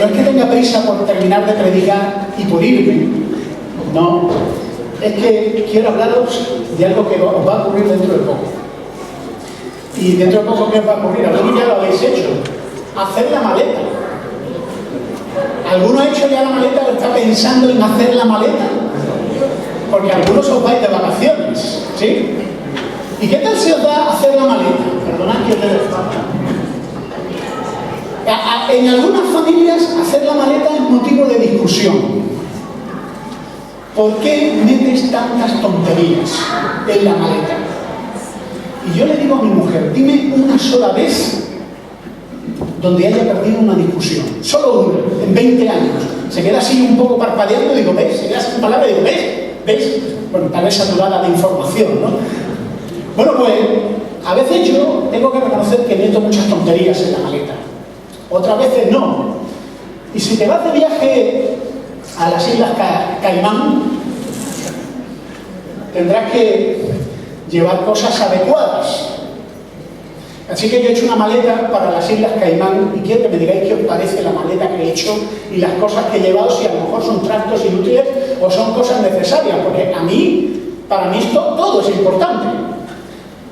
no es que tenga prisa por terminar de predicar y por irme, no, es que quiero hablaros de algo que os va a ocurrir dentro de poco. Y dentro de poco, ¿qué os va a ocurrir? Algunos ya lo habéis hecho, hacer la maleta. ¿Alguno ha hecho ya la maleta o está pensando en hacer la maleta? Porque algunos os vais de vacaciones, ¿sí? ¿Y qué tal se os da hacer la maleta? Perdonad que os dé de falta. En algunas familias hacer la maleta es motivo de discusión. ¿Por qué metes tantas tonterías en la maleta? Y yo le digo a mi mujer, dime una sola vez donde haya perdido una discusión. Solo una, en 20 años. Se queda así un poco parpadeando y digo, ¿ves? Se queda sin palabras y digo, ¿ves? Bueno, tal vez saturada de información, ¿no? Bueno, pues a veces yo tengo que reconocer que meto muchas tonterías en la maleta. Otras veces no. Y si te vas de viaje a las Islas Caimán, tendrás que llevar cosas adecuadas. Así que yo he hecho una maleta para las Islas Caimán y quiero que me digáis qué os parece la maleta que he hecho y las cosas que he llevado, si a lo mejor son trastos inútiles o son cosas necesarias, porque para mí esto todo es importante.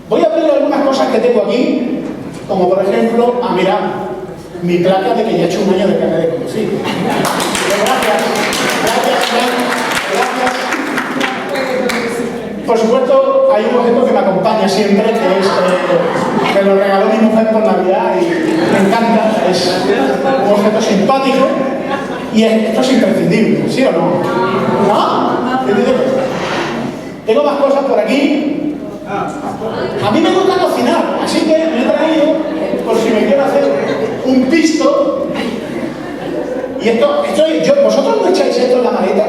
Voy a abrir algunas cosas que tengo aquí, como por ejemplo, mirad, mi placa de que ya he hecho un año de carnet de conducir. Gracias. Por supuesto, hay un objeto que me acompaña siempre, que es, me lo regaló mi mujer por Navidad y me encanta, es un objeto simpático y esto es imprescindible, ¿sí o no? ¿No? Tengo más cosas por aquí. A mí me gusta cocinar, así que me he traído, por si me quiero hacer un pisto. Y ¿vosotros no echáis esto en la maleta?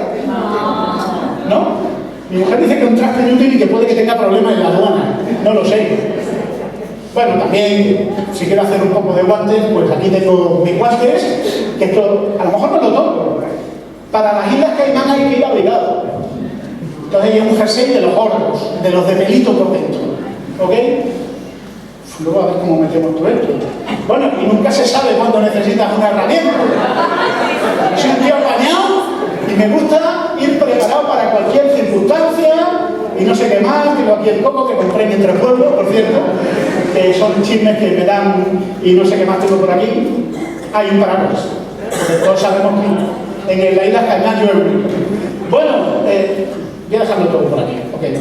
¿No? Mi mujer dice que es un traste inútil y que puede que tenga problemas en la aduana. No lo sé. Bueno, también, si quiero hacer un poco de guantes, pues aquí tengo mis guantes, que esto a lo mejor no lo toco. Para las Islas Caimán hay que ir abrigado. Entonces hay un jersey de los gordos, de los de pelito por dentro. ¿Ok? Luego a ver cómo metemos todo esto. Bueno, y nunca se sabe cuándo necesitas una herramienta. Yo soy un tío apañado y me gusta ir preparado para cualquier circunstancia y no sé qué más. Tengo aquí el coco que compré en Entre Pueblos, por cierto, que son chismes que me dan y no sé qué más tengo por aquí. Hay un paraguas, porque todos sabemos que en la isla Caimán llueve. Bueno, voy a dejarlo todo por aquí. Okay.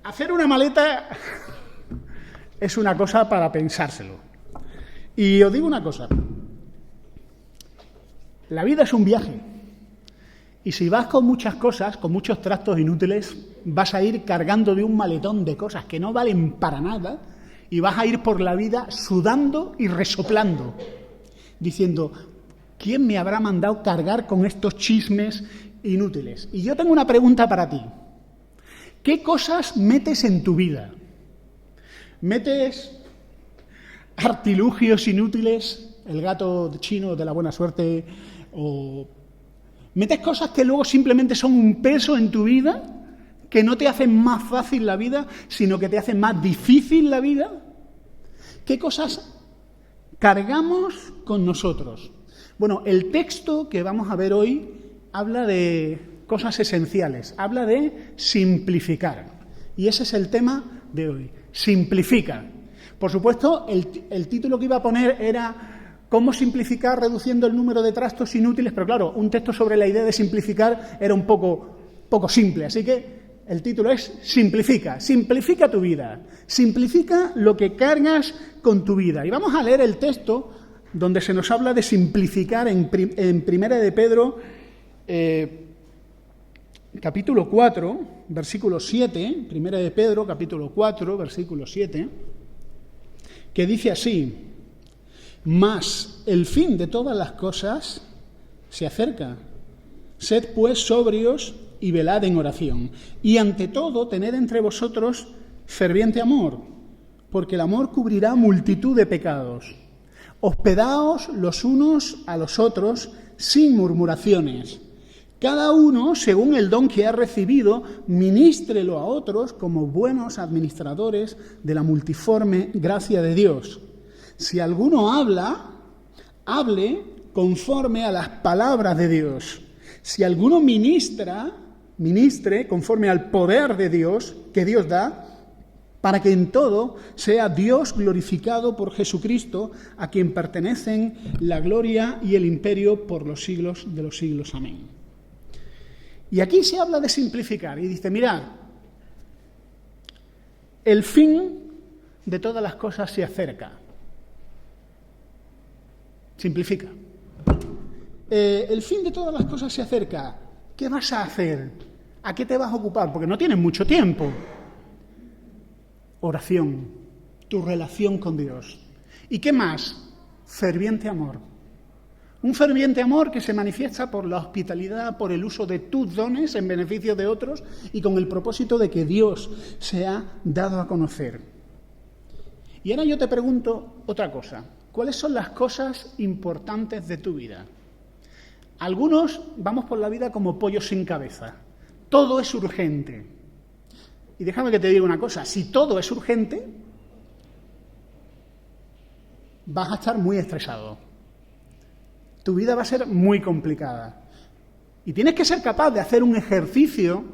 Hacer una maleta es una cosa para pensárselo. Y os digo una cosa. La vida es un viaje. Y si vas con muchas cosas, con muchos trastos inútiles, vas a ir cargando de un maletón de cosas que no valen para nada y vas a ir por la vida sudando y resoplando, diciendo, ¿quién me habrá mandado cargar con estos chismes inútiles? Y yo tengo una pregunta para ti. ¿Qué cosas metes en tu vida? ¿Metes artilugios inútiles, el gato chino de la buena suerte, o metes cosas que luego simplemente son un peso en tu vida, que no te hacen más fácil la vida, sino que te hacen más difícil la vida? ¿Qué cosas cargamos con nosotros? Bueno, el texto que vamos a ver hoy habla de cosas esenciales, habla de simplificar. Y ese es el tema de hoy, simplifica. Por supuesto, el título que iba a poner era ¿cómo simplificar reduciendo el número de trastos inútiles? Pero claro, un texto sobre la idea de simplificar era un poco simple, así que el título es Simplifica. Simplifica tu vida, simplifica lo que cargas con tu vida. Y vamos a leer el texto donde se nos habla de simplificar en Primera de Pedro, capítulo 4, versículo 7, Primera de Pedro, capítulo 4, versículo 7, que dice así: mas el fin de todas las cosas se acerca. Sed pues sobrios y velad en oración. Y ante todo, tened entre vosotros ferviente amor, porque el amor cubrirá multitud de pecados. Hospedaos los unos a los otros sin murmuraciones. Cada uno, según el don que ha recibido, ministrelo a otros como buenos administradores de la multiforme gracia de Dios. Si alguno habla, hable conforme a las palabras de Dios. Si alguno ministre conforme al poder de Dios, que Dios da, para que en todo sea Dios glorificado por Jesucristo, a quien pertenecen la gloria y el imperio por los siglos de los siglos. Amén. Y aquí se habla de simplificar, y dice, mirad, el fin de todas las cosas se acerca. Simplifica. El fin de todas las cosas se acerca. ¿Qué vas a hacer? ¿A qué te vas a ocupar? Porque no tienes mucho tiempo. Oración, tu relación con Dios. ¿Y qué más? Ferviente amor. Un ferviente amor que se manifiesta por la hospitalidad, por el uso de tus dones en beneficio de otros y con el propósito de que Dios sea dado a conocer. Y ahora yo te pregunto otra cosa. ¿Cuáles son las cosas importantes de tu vida? Algunos vamos por la vida como pollos sin cabeza. Todo es urgente. Y déjame que te diga una cosa. Si todo es urgente, vas a estar muy estresado. Tu vida va a ser muy complicada. Y tienes que ser capaz de hacer un ejercicio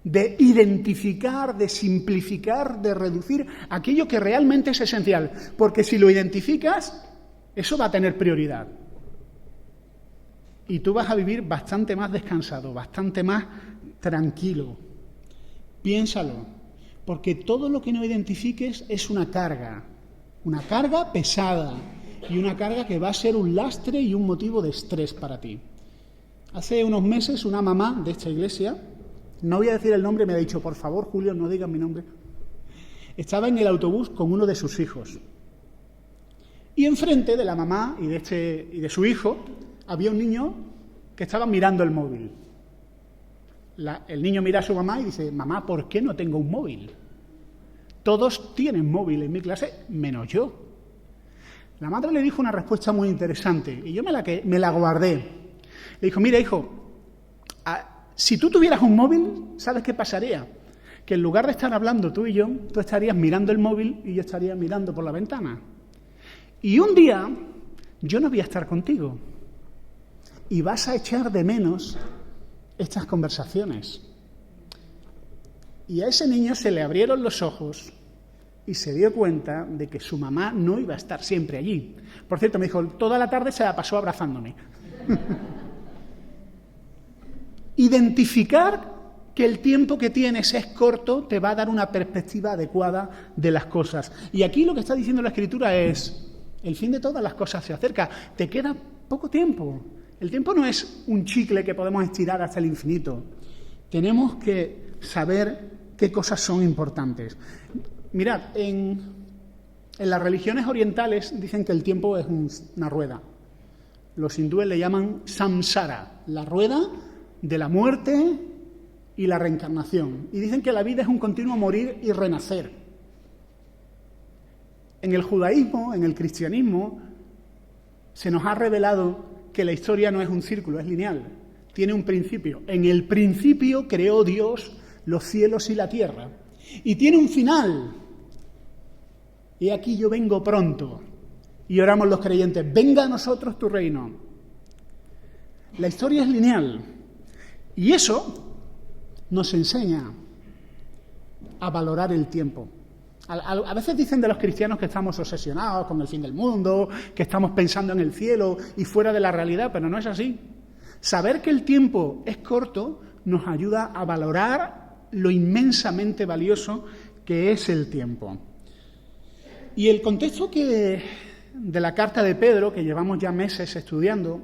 de identificar, de simplificar, de reducir aquello que realmente es esencial. Porque si lo identificas, eso va a tener prioridad. Y tú vas a vivir bastante más descansado, bastante más tranquilo. Piénsalo, porque todo lo que no identifiques es una carga pesada y una carga que va a ser un lastre y un motivo de estrés para ti. Hace unos meses una mamá de esta iglesia, no voy a decir el nombre, me ha dicho, por favor, Julio, no digas mi nombre, estaba en el autobús con uno de sus hijos. Y enfrente de la mamá y de su hijo había un niño que estaba mirando el móvil. El niño mira a su mamá y dice, mamá, ¿por qué no tengo un móvil? Todos tienen móvil en mi clase, menos yo. La madre le dijo una respuesta muy interesante y yo me la guardé. Le dijo, mira, hijo, si tú tuvieras un móvil, ¿sabes qué pasaría? Que en lugar de estar hablando tú y yo, tú estarías mirando el móvil y yo estaría mirando por la ventana. Y un día yo no voy a estar contigo y vas a echar de menos estas conversaciones. Y a ese niño se le abrieron los ojos y se dio cuenta de que su mamá no iba a estar siempre allí. Por cierto, me dijo, toda la tarde se la pasó abrazándome. Identificar que el tiempo que tienes es corto te va a dar una perspectiva adecuada de las cosas. Y aquí lo que está diciendo la Escritura es, el fin de todas las cosas se acerca, te queda poco tiempo. El tiempo no es un chicle que podemos estirar hasta el infinito. Tenemos que saber qué cosas son importantes. Mirad, en las religiones orientales dicen que el tiempo es una rueda. Los hindúes le llaman samsara, la rueda de la muerte y la reencarnación. Y dicen que la vida es un continuo morir y renacer. En el judaísmo, en el cristianismo, se nos ha revelado que la historia no es un círculo, es lineal. Tiene un principio. En el principio creó Dios los cielos y la tierra. Y tiene un final. Y aquí yo vengo pronto. Y oramos los creyentes, venga a nosotros tu reino. La historia es lineal. Y eso nos enseña a valorar el tiempo. A veces dicen de los cristianos que estamos obsesionados con el fin del mundo, que estamos pensando en el cielo y fuera de la realidad, pero no es así. Saber que el tiempo es corto nos ayuda a valorar lo inmensamente valioso que es el tiempo. Y el contexto de la carta de Pedro, que llevamos ya meses estudiando,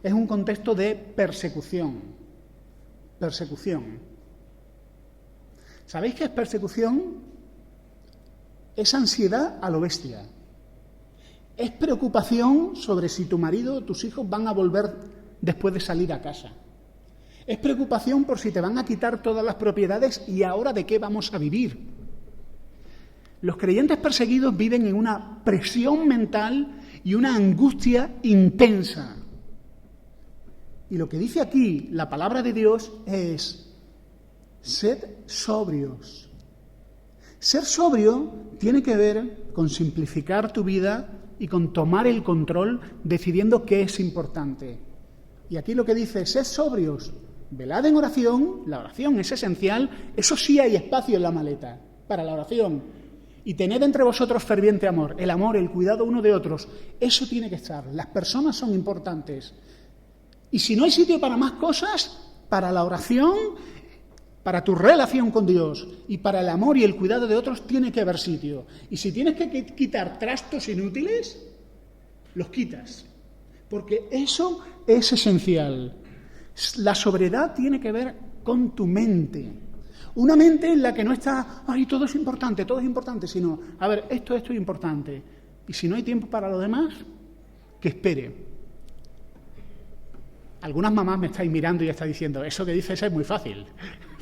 es un contexto de persecución. Persecución. ¿Sabéis qué es persecución? Es ansiedad a lo bestia. Es preocupación sobre si tu marido o tus hijos van a volver después de salir a casa. Es preocupación por si te van a quitar todas las propiedades y ahora de qué vamos a vivir. Los creyentes perseguidos viven en una presión mental y una angustia intensa. Y lo que dice aquí la palabra de Dios es: sed sobrios. Ser sobrio tiene que ver con simplificar tu vida y con tomar el control decidiendo qué es importante. Y aquí lo que dice: sed sobrios, velad en oración. La oración es esencial, eso sí hay espacio en la maleta para la oración. Y tened entre vosotros ferviente amor, el cuidado uno de otros, eso tiene que estar. Las personas son importantes. Y si no hay sitio para más cosas, para la oración, para tu relación con Dios y para el amor y el cuidado de otros, tiene que haber sitio. Y si tienes que quitar trastos inútiles, los quitas. Porque eso es esencial. La sobriedad tiene que ver con tu mente. Una mente en la que no está, ay, todo es importante, sino, a ver, esto es importante. Y si no hay tiempo para lo demás, que espere. Algunas mamás me estáis mirando y estáis diciendo, eso que dices es muy fácil,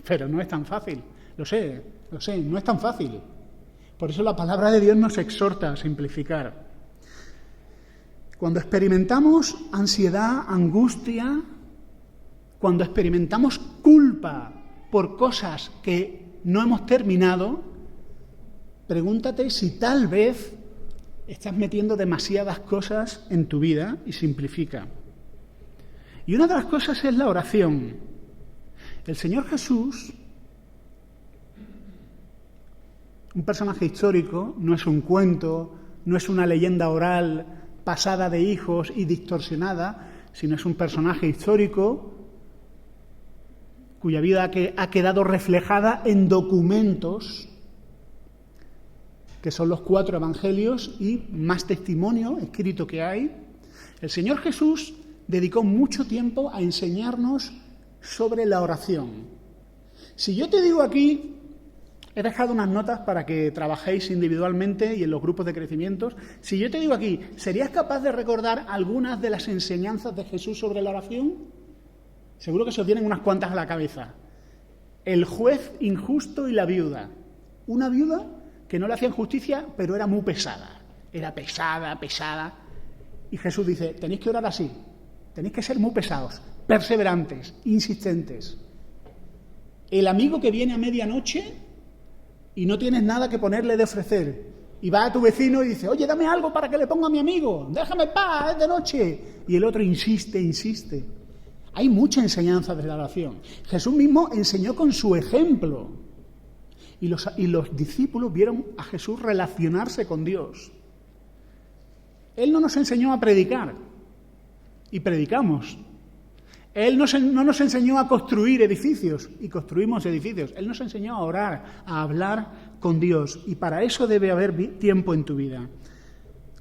pero no es tan fácil. Lo sé, no es tan fácil. Por eso la palabra de Dios nos exhorta a simplificar. Cuando experimentamos ansiedad, angustia, cuando experimentamos culpa por cosas que no hemos terminado, pregúntate si tal vez estás metiendo demasiadas cosas en tu vida y simplifica. Y una de las cosas es la oración. El Señor Jesús, un personaje histórico, no es un cuento, no es una leyenda oral pasada de hijos y distorsionada, sino es un personaje histórico cuya vida ha quedado reflejada en documentos que son los 4 evangelios y más testimonio escrito que hay. El Señor Jesús dedicó mucho tiempo a enseñarnos sobre la oración. Si yo te digo aquí, he dejado unas notas para que trabajéis individualmente y en los grupos de crecimientos, si yo te digo aquí, ¿serías capaz de recordar algunas de las enseñanzas de Jesús sobre la oración? Seguro que se os vienen unas cuantas a la cabeza. El juez injusto y la viuda. Una viuda que no le hacían justicia, pero era muy pesada. Era pesada. Y Jesús dice, tenéis que orar así. Tenéis que ser muy pesados, perseverantes, insistentes. El amigo que viene a medianoche y no tienes nada que ponerle de ofrecer. Y va a tu vecino y dice, oye, dame algo para que le ponga a mi amigo. Déjame en paz, es de noche. Y el otro insiste. Hay mucha enseñanza de la oración. Jesús mismo enseñó con su ejemplo. Y los discípulos vieron a Jesús relacionarse con Dios. Él no nos enseñó a predicar. Y predicamos. Él no nos enseñó a construir edificios y construimos edificios. Él nos enseñó a orar, a hablar con Dios. Y para eso debe haber tiempo en tu vida.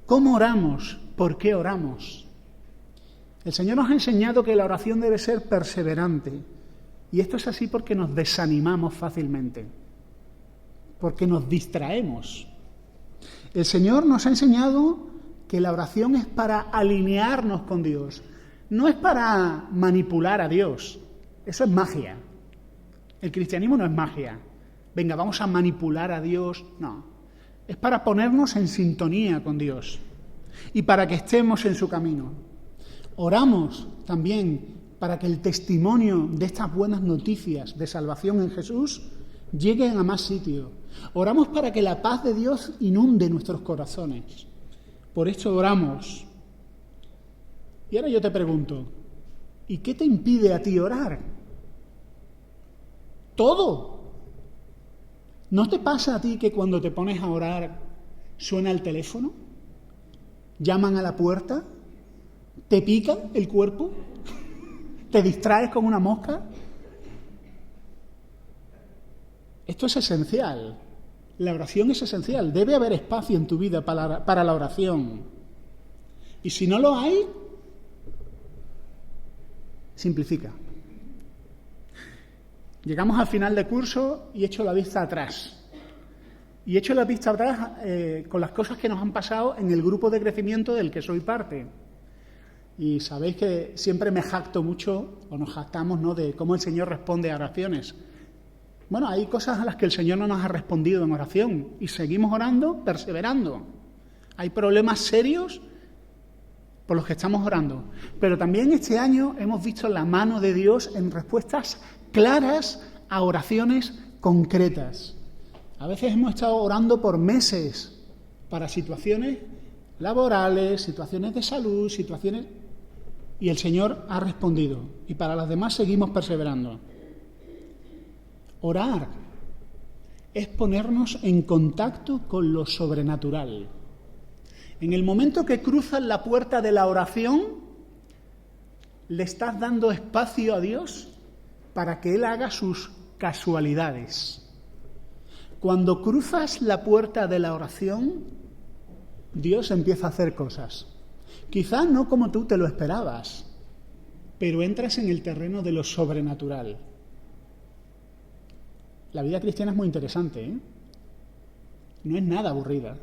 ¿Cómo oramos? ¿Por qué oramos? El Señor nos ha enseñado que la oración debe ser perseverante. Y esto es así porque nos desanimamos fácilmente. Porque nos distraemos. El Señor nos ha enseñado que la oración es para alinearnos con Dios. No es para manipular a Dios. Eso es magia. El cristianismo no es magia. Venga, vamos a manipular a Dios. No. Es para ponernos en sintonía con Dios y para que estemos en su camino. Oramos también para que el testimonio de estas buenas noticias de salvación en Jesús lleguen a más sitios. Oramos para que la paz de Dios inunde nuestros corazones. Por esto oramos. Y ahora yo te pregunto, ¿y qué te impide a ti orar? Todo. ¿No te pasa a ti que cuando te pones a orar suena el teléfono? ¿Llaman a la puerta? ¿Te pica el cuerpo? ¿Te distraes con una mosca? Esto es esencial. La oración es esencial. Debe haber espacio en tu vida para la oración. Y si no lo hay, simplifica. Llegamos al final de curso y echo la vista atrás. Y echo la vista atrás con las cosas que nos han pasado en el grupo de crecimiento del que soy parte. Y sabéis que siempre me jacto mucho, o nos jactamos, ¿no?, de cómo el Señor responde a oraciones. Bueno, hay cosas a las que el Señor no nos ha respondido en oración y seguimos orando, perseverando. Hay problemas serios por los que estamos orando. Pero también este año hemos visto la mano de Dios en respuestas claras a oraciones concretas. A veces hemos estado orando por meses para situaciones laborales, situaciones de salud, situaciones... Y el Señor ha respondido. Y para las demás seguimos perseverando. Orar es ponernos en contacto con lo sobrenatural. En el momento que cruzas la puerta de la oración, le estás dando espacio a Dios para que Él haga sus casualidades. Cuando cruzas la puerta de la oración, Dios empieza a hacer cosas. Quizá no como tú te lo esperabas, pero entras en el terreno de lo sobrenatural. La vida cristiana es muy interesante, ¿eh? No es nada aburrida.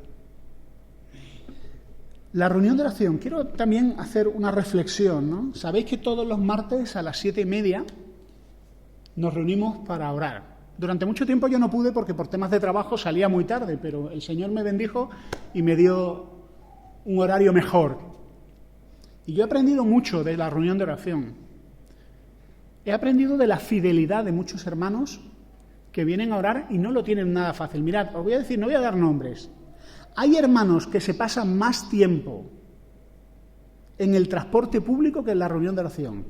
La reunión de oración, quiero también hacer una reflexión, ¿no? Sabéis que todos los martes a las 7:30 nos reunimos para orar. Durante mucho tiempo yo no pude porque por temas de trabajo salía muy tarde, pero el Señor me bendijo y me dio un horario mejor. Y yo he aprendido mucho de la reunión de oración. He aprendido de la fidelidad de muchos hermanos que vienen a orar y no lo tienen nada fácil. Mirad, os voy a decir, no voy a dar nombres. Hay hermanos que se pasan más tiempo en el transporte público que en la reunión de oración.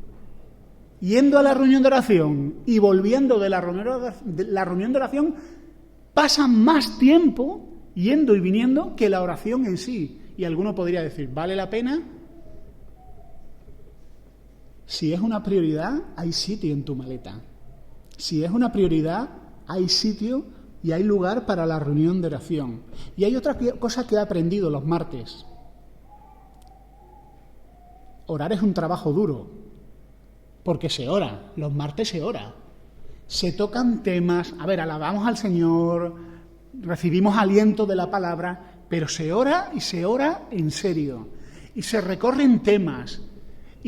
Yendo a la reunión de oración y volviendo de la reunión de oración, pasan más tiempo yendo y viniendo que la oración en sí. Y alguno podría decir, ¿vale la pena? Si es una prioridad, hay sitio en tu maleta. Si es una prioridad, hay sitio y hay lugar para la reunión de oración. Y hay otra cosa que he aprendido los martes. Orar es un trabajo duro, porque se ora, los martes se ora. Se tocan temas, alabamos al Señor, recibimos aliento de la palabra, pero se ora y se ora en serio. Y se recorren temas.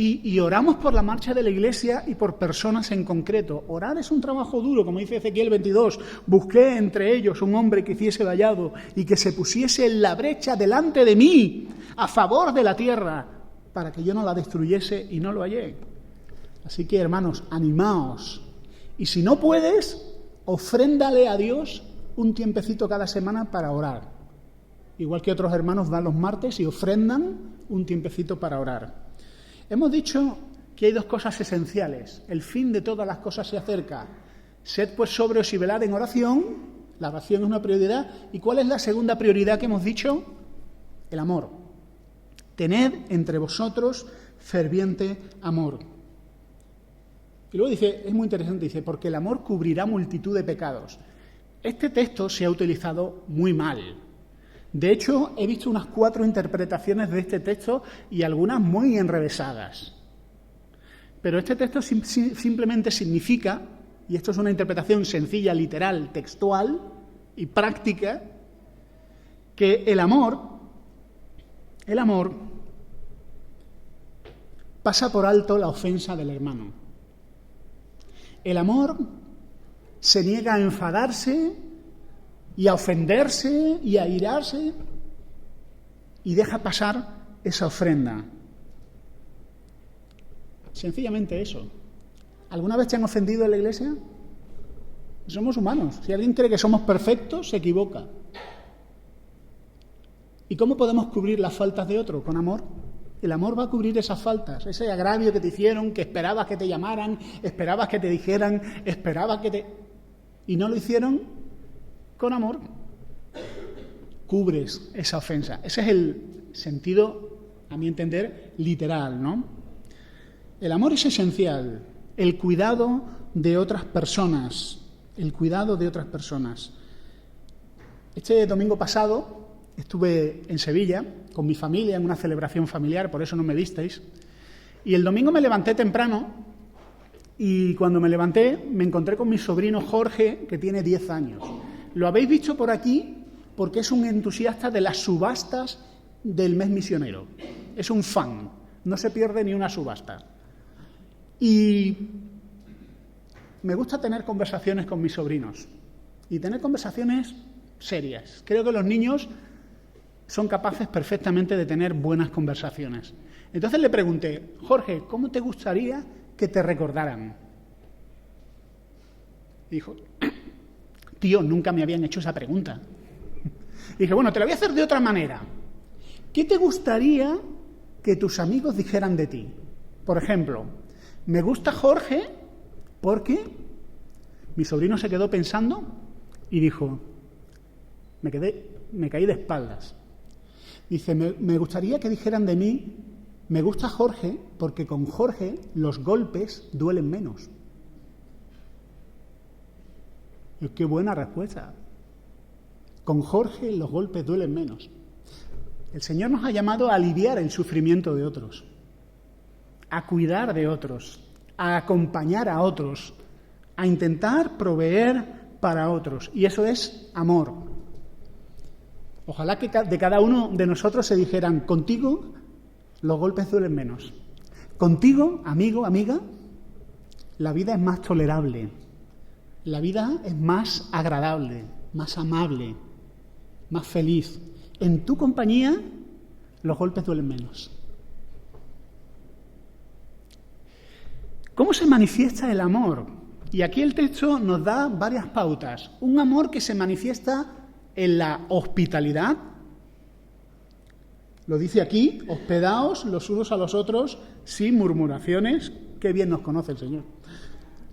Y oramos por la marcha de la Iglesia y por personas en concreto. Orar es un trabajo duro, como dice Ezequiel 22. Busqué entre ellos un hombre que hiciese vallado y que se pusiese en la brecha delante de mí, a favor de la tierra, para que yo no la destruyese y no lo hallé. Así que, hermanos, animaos. Y si no puedes, ofréndale a Dios un tiempecito cada semana para orar. Igual que otros hermanos van los martes y ofrendan un tiempecito para orar. Hemos dicho que hay dos cosas esenciales. El fin de todas las cosas se acerca. Sed pues sobrios y velad en oración. La oración es una prioridad. ¿Y cuál es la segunda prioridad que hemos dicho? El amor. Tened entre vosotros ferviente amor. Y luego dice, es muy interesante, dice, porque el amor cubrirá multitud de pecados. Este texto se ha utilizado muy mal. De hecho, he visto unas 4 interpretaciones de este texto y algunas muy enrevesadas. Pero este texto simplemente significa, y esto es una interpretación sencilla, literal, textual y práctica, que el amor pasa por alto la ofensa del hermano. El amor se niega a enfadarse y a ofenderse y a irarse y deja pasar esa ofrenda. Sencillamente eso. ¿Alguna vez te han ofendido en la iglesia? Somos humanos. Si alguien cree que somos perfectos, se equivoca. ¿Y cómo podemos cubrir las faltas de otro? Con amor. El amor va a cubrir esas faltas, ese agravio que te hicieron, que esperabas que te llamaran, esperabas que te dijeran, esperabas que te... y no lo hicieron. Con amor cubres esa ofensa. Ese es el sentido, a mi entender, literal, ¿no? El amor es esencial. El cuidado de otras personas. El cuidado de otras personas. Este domingo pasado estuve en Sevilla con mi familia en una celebración familiar, por eso no me visteis. Y el domingo me levanté temprano y cuando me levanté me encontré con mi sobrino Jorge, que tiene 10 años. Lo habéis visto por aquí porque es un entusiasta de las subastas del mes misionero. Es un fan, no se pierde ni una subasta. Y me gusta tener conversaciones con mis sobrinos y tener conversaciones serias. Creo que los niños son capaces perfectamente de tener buenas conversaciones. Entonces le pregunté, Jorge, ¿cómo te gustaría que te recordaran? Dijo, tío, nunca me habían hecho esa pregunta. Dije, bueno, te la voy a hacer de otra manera. ¿Qué te gustaría que tus amigos dijeran de ti? Por ejemplo, me gusta Jorge porque mi sobrino se quedó pensando y dijo, me caí de espaldas. Dice, me gustaría que dijeran de mí, me gusta Jorge porque con Jorge los golpes duelen menos. Y qué buena respuesta. Con Jorge los golpes duelen menos. El Señor nos ha llamado a aliviar el sufrimiento de otros, a cuidar de otros, a acompañar a otros, a intentar proveer para otros. Y eso es amor. Ojalá que de cada uno de nosotros se dijeran, contigo los golpes duelen menos. Contigo, amigo, amiga, la vida es más tolerable. La vida es más agradable, más amable, más feliz. En tu compañía, los golpes duelen menos. ¿Cómo se manifiesta el amor? Y aquí el texto nos da varias pautas. Un amor que se manifiesta en la hospitalidad. Lo dice aquí, hospedaos los unos a los otros sin murmuraciones. Qué bien nos conoce el Señor.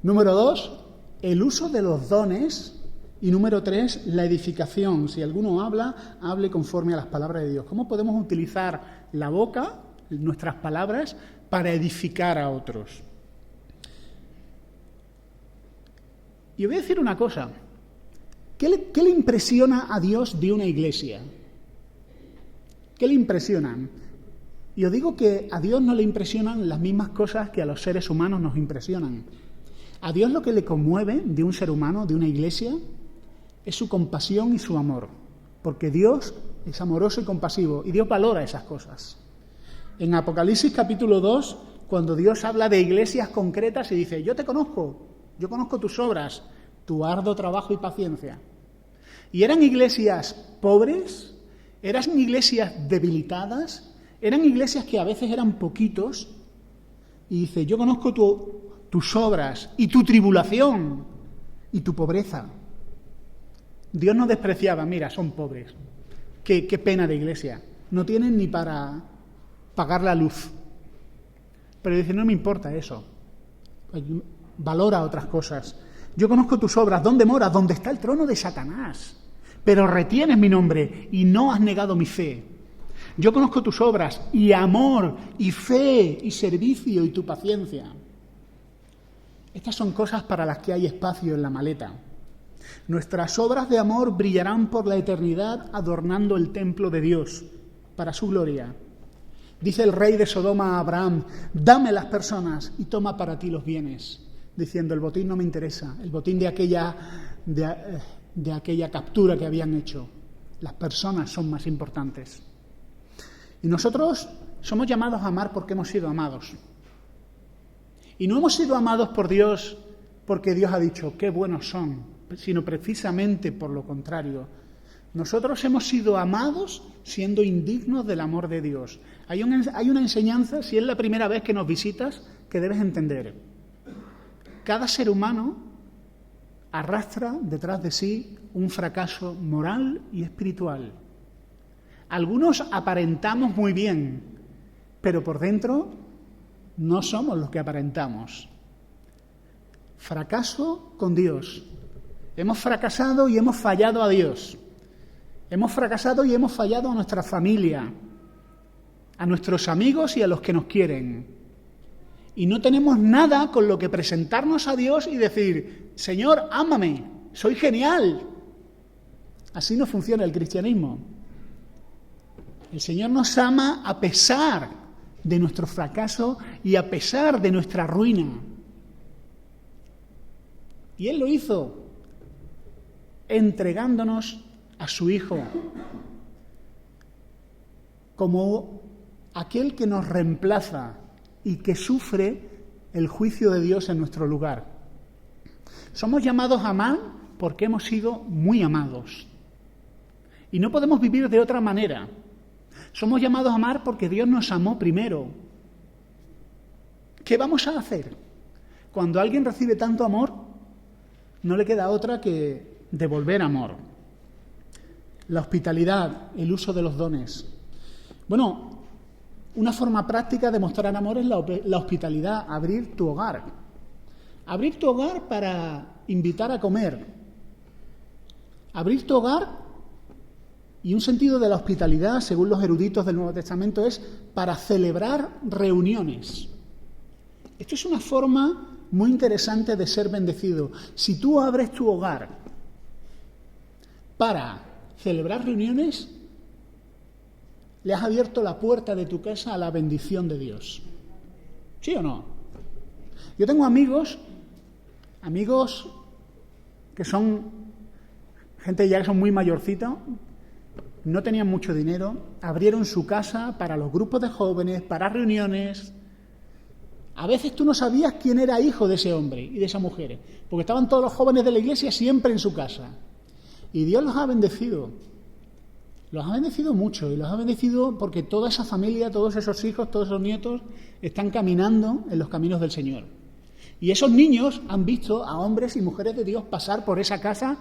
Número 2, el uso de los dones. Y número 3, la edificación. Si alguno habla, hable conforme a las palabras de Dios. ¿Cómo podemos utilizar la boca, nuestras palabras, para edificar a otros? Y voy a decir una cosa. ¿Qué le impresiona a Dios de una iglesia? ¿Qué le impresionan? Y os digo que a Dios no le impresionan las mismas cosas que a los seres humanos nos impresionan. A Dios lo que le conmueve de un ser humano, de una iglesia, es su compasión y su amor. Porque Dios es amoroso y compasivo y Dios valora esas cosas. En Apocalipsis capítulo 2, cuando Dios habla de iglesias concretas y dice, yo te conozco, yo conozco tus obras, tu arduo trabajo y paciencia. Y eran iglesias pobres, eran iglesias debilitadas, eran iglesias que a veces eran poquitos. Y dice, yo conozco tus obras y tu tribulación y tu pobreza. Dios no despreciaba, mira, son pobres. Qué pena de iglesia. No tienen ni para pagar la luz. Pero dice, no me importa eso. Valora otras cosas. Yo conozco tus obras, ¿dónde moras? ¿Dónde está el trono de Satanás? Pero retienes mi nombre y no has negado mi fe. Yo conozco tus obras y amor y fe y servicio y tu paciencia. Estas son cosas para las que hay espacio en la maleta. Nuestras obras de amor brillarán por la eternidad adornando el templo de Dios para su gloria. Dice el rey de Sodoma a Abraham, dame las personas y toma para ti los bienes. Diciendo, el botín no me interesa, el botín de aquella captura que habían hecho. Las personas son más importantes. Y nosotros somos llamados a amar porque hemos sido amados. Y no hemos sido amados por Dios porque Dios ha dicho, qué buenos son, sino precisamente por lo contrario. Nosotros hemos sido amados siendo indignos del amor de Dios. Hay una enseñanza, si es la primera vez que nos visitas, que debes entender. Cada ser humano arrastra detrás de sí un fracaso moral y espiritual. Algunos aparentamos muy bien, pero por dentro no somos los que aparentamos. Fracaso con Dios. Hemos fracasado y hemos fallado a Dios. Hemos fracasado y hemos fallado a nuestra familia, a nuestros amigos y a los que nos quieren. Y no tenemos nada con lo que presentarnos a Dios y decir, Señor, ámame, soy genial. Así no funciona el cristianismo. El Señor nos ama a pesar de nuestro fracaso y a pesar de nuestra ruina. Y Él lo hizo entregándonos a su Hijo como aquel que nos reemplaza y que sufre el juicio de Dios en nuestro lugar. Somos llamados a amar porque hemos sido muy amados. Y no podemos vivir de otra manera. Somos llamados a amar porque Dios nos amó primero ¿Qué vamos a hacer? Cuando alguien recibe tanto amor, no le queda otra que devolver amor. La hospitalidad, el uso de los dones. Bueno, una forma práctica de mostrar amor es la hospitalidad, abrir tu hogar. Abrir tu hogar para invitar a comer. Abrir tu hogar, y un sentido de la hospitalidad, según los eruditos del Nuevo Testamento, es para celebrar reuniones. Esto es una forma muy interesante de ser bendecido. Si tú abres tu hogar para celebrar reuniones, le has abierto la puerta de tu casa a la bendición de Dios. ¿Sí o no? Yo tengo amigos que son gente ya que son muy mayorcitos, no tenían mucho dinero, abrieron su casa para los grupos de jóvenes, para reuniones. A veces tú no sabías quién era hijo de ese hombre y de esa mujer, porque estaban todos los jóvenes de la iglesia siempre en su casa. Y Dios los ha bendecido. Los ha bendecido mucho, y los ha bendecido porque toda esa familia, todos esos hijos, todos esos nietos están caminando en los caminos del Señor. Y esos niños han visto a hombres y mujeres de Dios pasar por esa casa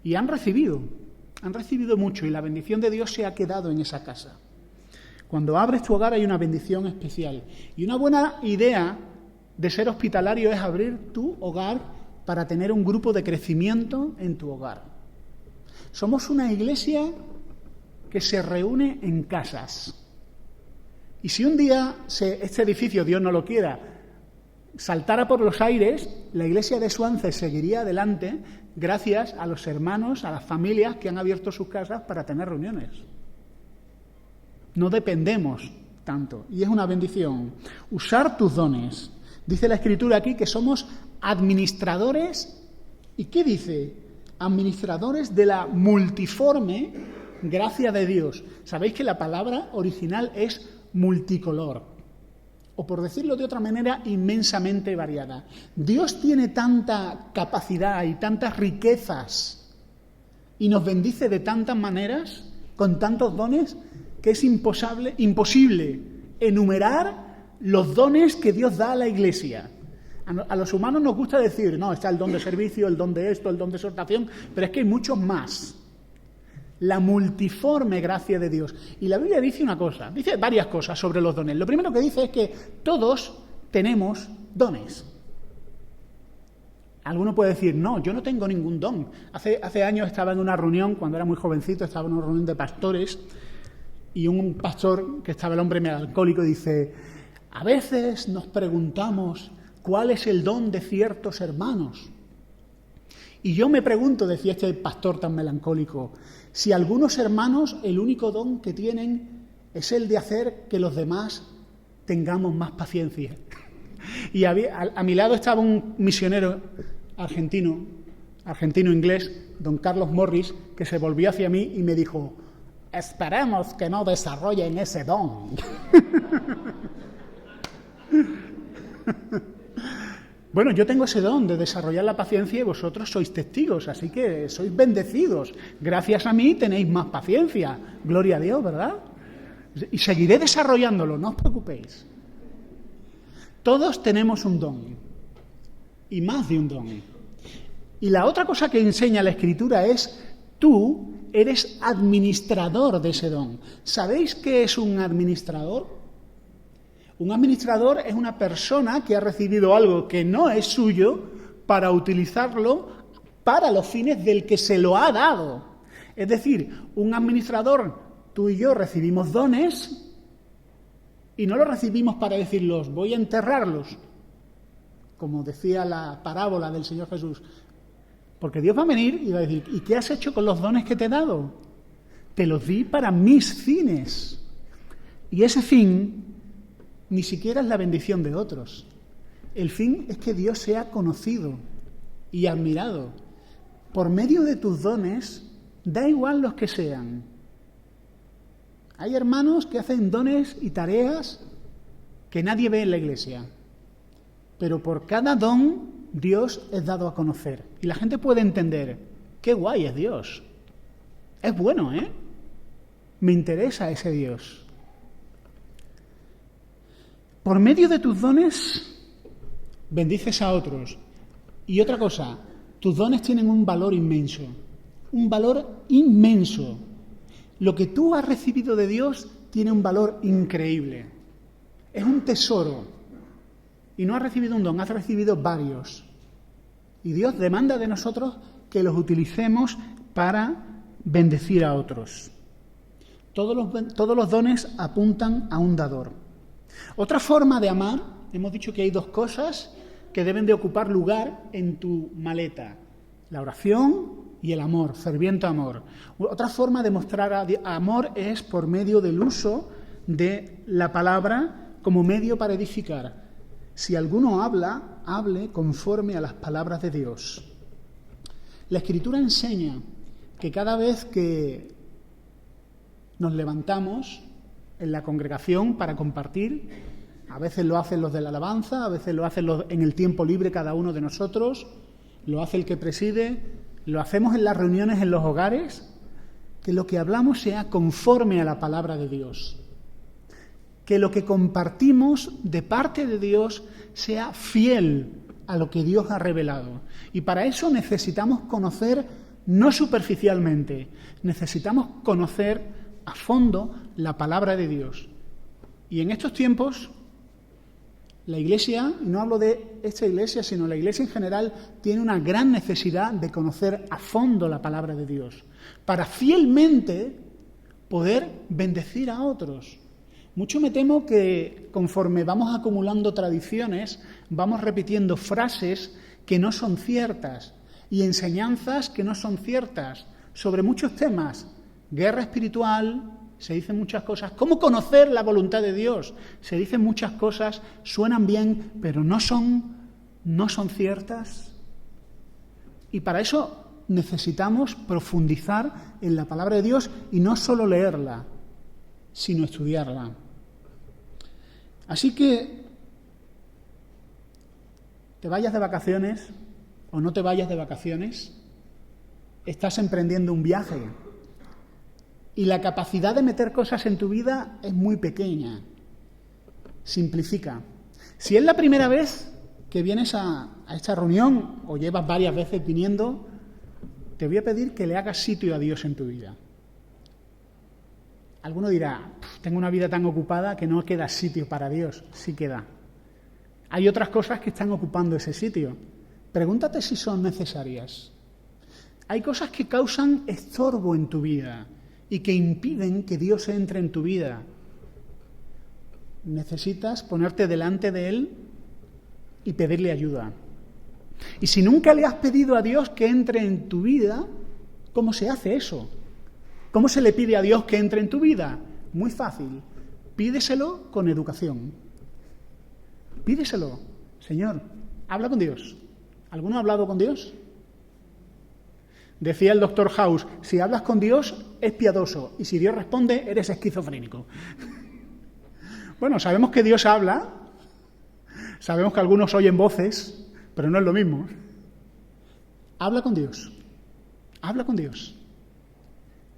y han recibido mucho, y la bendición de Dios se ha quedado en esa casa. Cuando abres tu hogar hay una bendición especial. Y una buena idea de ser hospitalario es abrir tu hogar para tener un grupo de crecimiento en tu hogar. Somos una iglesia que se reúne en casas. Y si un día este edificio, Dios no lo quiera, saltara por los aires, la iglesia de Suances seguiría adelante gracias a los hermanos, a las familias que han abierto sus casas para tener reuniones. No dependemos tanto, y es una bendición. Usar tus dones. Dice la Escritura aquí que somos administradores, ¿y qué dice? Administradores de la multiforme gracia de Dios. Sabéis que la palabra original es multicolor, o por decirlo de otra manera, inmensamente variada. Dios tiene tanta capacidad y tantas riquezas y nos bendice de tantas maneras, con tantos dones, que es imposible enumerar los dones que Dios da a la Iglesia. A los humanos nos gusta decir, no, está el don de servicio, el don de esto, el don de exhortación, pero es que hay muchos más. La multiforme gracia de Dios. Y la Biblia dice una cosa, dice varias cosas sobre los dones. Lo primero que dice es que todos tenemos dones. Alguno puede decir, no, yo no tengo ningún don. Hace años estaba en una reunión, cuando era muy jovencito, estaba en una reunión de pastores, y un pastor, que estaba el hombre melancólico, dice, a veces nos preguntamos cuál es el don de ciertos hermanos. Y yo me pregunto, decía este pastor tan melancólico, si algunos hermanos el único don que tienen es el de hacer que los demás tengamos más paciencia. Y a mi lado estaba un misionero argentino-inglés, don Carlos Morris, que se volvió hacia mí y me dijo, esperemos que no desarrollen ese don. Bueno, yo tengo ese don de desarrollar la paciencia y vosotros sois testigos, así que sois bendecidos. Gracias a mí tenéis más paciencia. Gloria a Dios, ¿verdad? Y seguiré desarrollándolo, no os preocupéis. Todos tenemos un don, y más de un don. Y la otra cosa que enseña la Escritura es, tú eres administrador de ese don. ¿Sabéis qué es un administrador? Un administrador es una persona que ha recibido algo que no es suyo para utilizarlo para los fines del que se lo ha dado. Es decir, un administrador, tú y yo recibimos dones y no los recibimos para decirlos, voy a enterrarlos, como decía la parábola del Señor Jesús. Porque Dios va a venir y va a decir, ¿y qué has hecho con los dones que te he dado? Te los di para mis fines. Y ese fin ni siquiera es la bendición de otros. El fin es que Dios sea conocido y admirado. Por medio de tus dones, da igual los que sean. Hay hermanos que hacen dones y tareas que nadie ve en la iglesia. Pero por cada don, Dios es dado a conocer. Y la gente puede entender, qué guay es Dios. Es bueno, ¿eh? Me interesa ese Dios. Por medio de tus dones, bendices a otros. Y otra cosa, tus dones tienen un valor inmenso. Un valor inmenso. Lo que tú has recibido de Dios tiene un valor increíble. Es un tesoro. Y no has recibido un don, has recibido varios. Y Dios demanda de nosotros que los utilicemos para bendecir a otros. Todos los dones apuntan a un dador. Otra forma de amar, hemos dicho que hay dos cosas que deben de ocupar lugar en tu maleta: la oración y el amor, ferviente amor. Otra forma de mostrar amor es por medio del uso de la palabra como medio para edificar. Si alguno habla, hable conforme a las palabras de Dios. La Escritura enseña que cada vez que nos levantamos en la congregación para compartir, a veces lo hacen los de la alabanza, a veces lo hacen en el tiempo libre cada uno de nosotros, lo hace el que preside, lo hacemos en las reuniones en los hogares, que lo que hablamos sea conforme a la palabra de Dios. Que lo que compartimos de parte de Dios sea fiel a lo que Dios ha revelado. Y para eso necesitamos conocer, no superficialmente, necesitamos conocer a fondo la palabra de Dios. Y en estos tiempos, la Iglesia, y no hablo de esta Iglesia, sino la Iglesia en general, tiene una gran necesidad de conocer a fondo la palabra de Dios, para fielmente poder bendecir a otros. Mucho me temo que conforme vamos acumulando tradiciones, vamos repitiendo frases que no son ciertas y enseñanzas que no son ciertas sobre muchos temas. Guerra espiritual, se dicen muchas cosas. ¿Cómo conocer la voluntad de Dios? Se dicen muchas cosas, suenan bien, pero no son ciertas. Y para eso necesitamos profundizar en la palabra de Dios y no solo leerla, sino estudiarla. Así que te vayas de vacaciones o no te vayas de vacaciones, estás emprendiendo un viaje y la capacidad de meter cosas en tu vida es muy pequeña. Simplifica. Si es la primera vez que vienes a esta reunión o llevas varias veces viniendo, te voy a pedir que le hagas sitio a Dios en tu vida. Alguno dirá, tengo una vida tan ocupada que no queda sitio para Dios. Sí queda. Hay otras cosas que están ocupando ese sitio. Pregúntate si son necesarias. Hay cosas que causan estorbo en tu vida y que impiden que Dios entre en tu vida. Necesitas ponerte delante de Él y pedirle ayuda. Y si nunca le has pedido a Dios que entre en tu vida, ¿cómo se hace eso? ¿Cómo se le pide a Dios que entre en tu vida? Muy fácil. Pídeselo con educación. Pídeselo. Señor, habla con Dios. ¿Alguno ha hablado con Dios? Decía el Dr. House, si hablas con Dios es piadoso y si Dios responde eres esquizofrénico. Bueno, sabemos que Dios habla, sabemos que algunos oyen voces, pero no es lo mismo. Habla con Dios. Habla con Dios.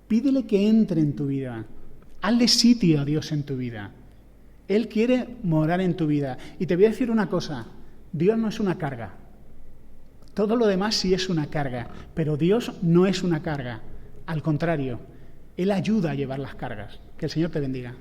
Pídele que entre en tu vida. Hazle sitio a Dios en tu vida. Él quiere morar en tu vida. Y te voy a decir una cosa, Dios no es una carga. Todo lo demás sí es una carga, pero Dios no es una carga. Al contrario, Él ayuda a llevar las cargas. Que el Señor te bendiga.